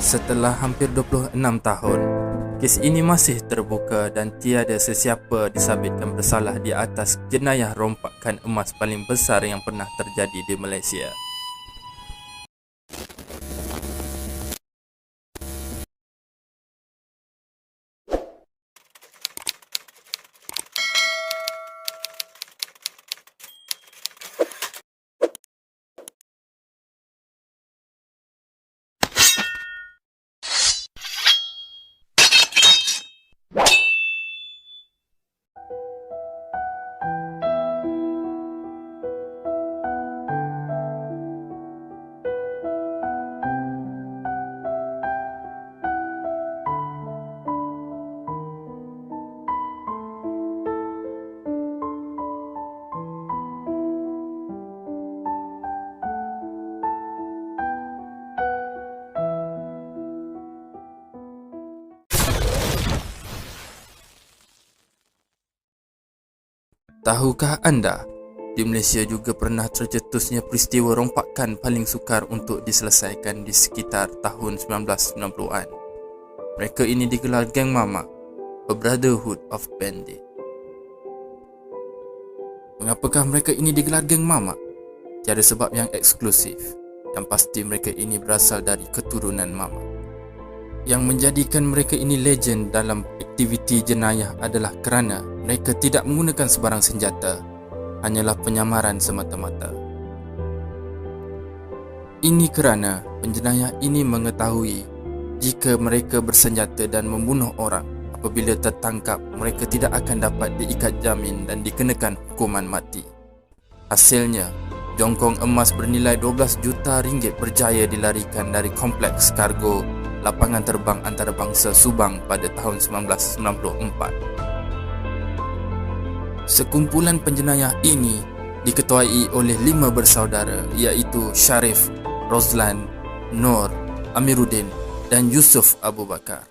Setelah hampir 26 tahun, kes ini masih terbuka dan tiada sesiapa disabitkan bersalah di atas jenayah rompakan emas paling besar yang pernah terjadi di Malaysia. Tahukah anda, di Malaysia juga pernah tercetusnya peristiwa rompakan paling sukar untuk diselesaikan di sekitar tahun 1990-an. Mereka ini digelar Geng Mamak, A Brotherhood of Bandit. Mengapakah mereka ini digelar Geng Mamak? Tiada sebab yang eksklusif. Yang pasti mereka ini berasal dari keturunan Mamak. Yang menjadikan mereka ini legend dalam aktiviti jenayah adalah kerana mereka tidak menggunakan sebarang senjata, hanyalah penyamaran semata-mata. Ini kerana penjenayah ini mengetahui jika mereka bersenjata dan membunuh orang, apabila tertangkap mereka tidak akan dapat diikat jamin dan dikenakan hukuman mati. Hasilnya, jongkong emas bernilai 12 juta ringgit berjaya dilarikan dari kompleks kargo lapangan terbang antarabangsa Subang pada tahun 1994. Sekumpulan penjenayah ini diketuai oleh 5 bersaudara, iaitu Sharif, Rozlan, Nur, Amiruddin dan Yusuf Abu Bakar.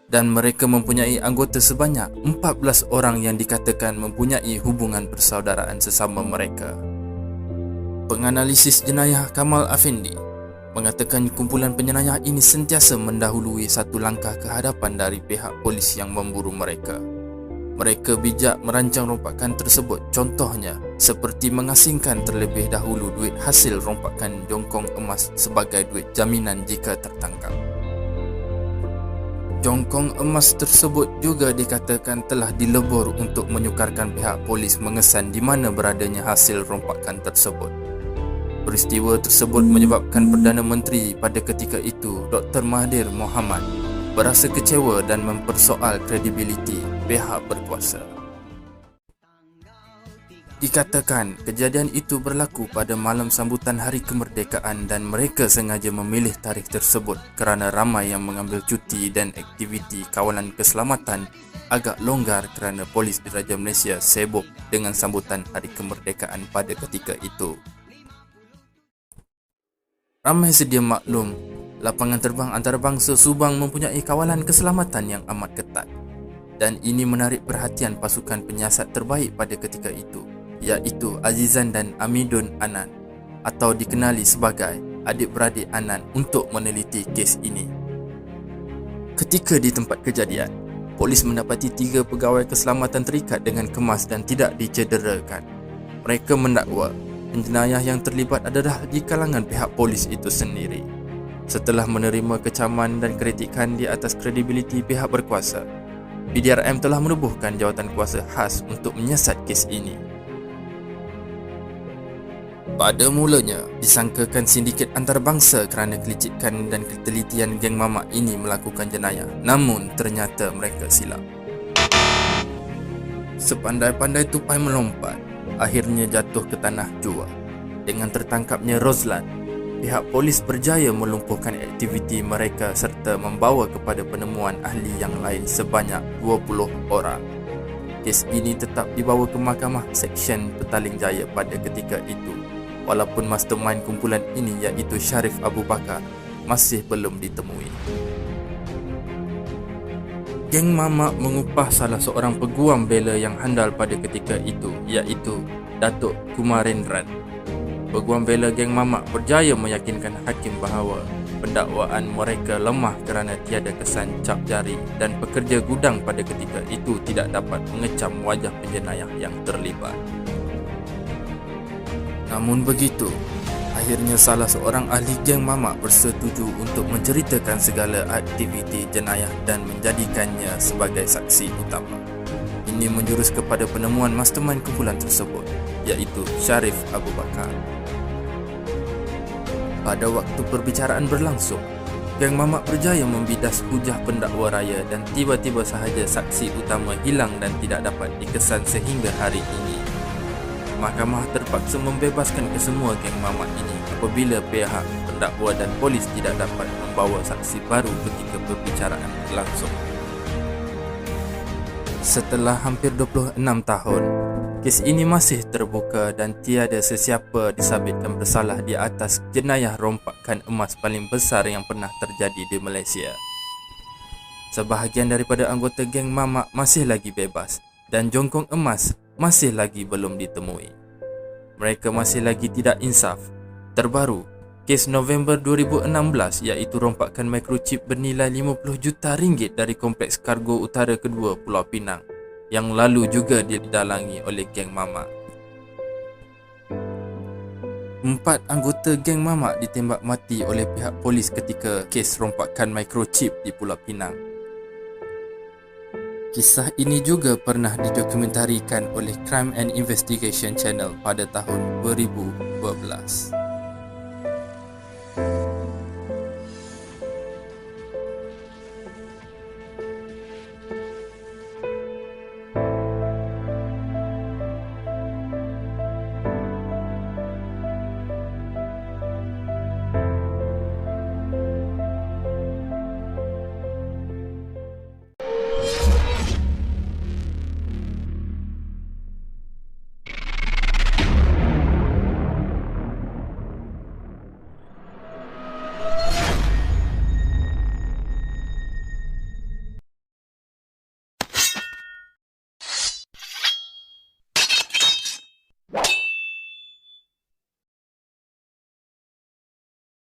Dan mereka mempunyai anggota sebanyak 14 orang yang dikatakan mempunyai hubungan persaudaraan sesama mereka. Penganalisis jenayah Kamal Afendi mengatakan kumpulan penjenayah ini sentiasa mendahului satu langkah ke hadapan dari pihak polis yang memburu mereka. Mereka bijak merancang rompakan tersebut, contohnya seperti mengasingkan terlebih dahulu duit hasil rompakan jongkong emas sebagai duit jaminan jika tertangkap. Jongkong emas tersebut juga dikatakan telah dilebur untuk menyukarkan pihak polis mengesan di mana beradanya hasil rompakan tersebut. Peristiwa tersebut menyebabkan Perdana Menteri pada ketika itu, Dr. Mahathir Mohamad, berasa kecewa dan mempersoal kredibiliti pihak berkuasa. Dikatakan kejadian itu berlaku pada malam sambutan Hari Kemerdekaan dan mereka sengaja memilih tarikh tersebut kerana ramai yang mengambil cuti dan aktiviti kawalan keselamatan agak longgar kerana polis Diraja Malaysia sibuk dengan sambutan Hari Kemerdekaan pada ketika itu. Ramai sedia maklum, lapangan terbang antarabangsa Subang mempunyai kawalan keselamatan yang amat ketat. Dan ini menarik perhatian pasukan penyiasat terbaik pada ketika itu, iaitu Azizan dan Amidun Anan, atau dikenali sebagai adik-beradik Anan, untuk meneliti kes ini. Ketika di tempat kejadian, polis mendapati 3 pegawai keselamatan terikat dengan kemas dan tidak dicederakan. Mereka mendakwa penjenayah yang terlibat adalah di kalangan pihak polis itu sendiri. Setelah menerima kecaman dan kritikan di atas kredibiliti pihak berkuasa, PDRM telah menubuhkan jawatan kuasa khas untuk menyiasat kes ini. Pada mulanya, disangkakan sindiket antarabangsa kerana kelicikan dan ketelitian geng mamak ini melakukan jenayah, namun ternyata mereka silap. Sepandai-pandai tupai melompat, akhirnya jatuh ke tanah jua. Dengan tertangkapnya Rozlan, pihak polis berjaya melumpuhkan aktiviti mereka serta membawa kepada penemuan ahli yang lain sebanyak 20 orang. Kes ini tetap dibawa ke Mahkamah Seksyen Petaling Jaya pada ketika itu, walaupun mastermind kumpulan ini, iaitu Sharif Abu Bakar, masih belum ditemui. Geng Mamak mengupah salah seorang peguam bela yang handal pada ketika itu, iaitu Datuk Kumarendran. Peguam bela Geng Mamak berjaya meyakinkan hakim bahawa Pendakwaan mereka lemah kerana tiada kesan cap jari dan pekerja gudang pada ketika itu tidak dapat mengecam wajah penjenayah yang terlibat. Namun begitu, akhirnya salah seorang ahli geng mamak bersetuju untuk menceritakan segala aktiviti jenayah dan menjadikannya sebagai saksi utama. Ini menjurus kepada penemuan mastermind kumpulan tersebut, iaitu Sharif Abu Bakar. Pada waktu perbicaraan berlangsung, geng mamak berjaya membidas hujah pendakwa raya dan tiba-tiba sahaja saksi utama hilang dan tidak dapat dikesan sehingga hari ini. Mahkamah terpaksa membebaskan kesemua geng mamak ini apabila pihak pendakwa dan polis tidak dapat membawa saksi baru ketika perbicaraan berlangsung. Setelah hampir 26 tahun, kes ini masih terbuka dan tiada sesiapa disabitkan bersalah di atas jenayah rompakan emas paling besar yang pernah terjadi di Malaysia. Sebahagian daripada anggota geng mamak masih lagi bebas dan jongkong emas masih lagi belum ditemui. Mereka masih lagi tidak insaf. Terbaru, kes November 2016 iaitu rompakan microchip bernilai 50 juta ringgit dari Kompleks Kargo Utara Kedua Pulau Pinang yang lalu juga didalangi oleh geng mamak. 4 anggota geng mamak ditembak mati oleh pihak polis ketika kes rompakan microchip di Pulau Pinang. Kisah ini juga pernah didokumentarikan oleh Crime and Investigation Channel pada tahun 2012.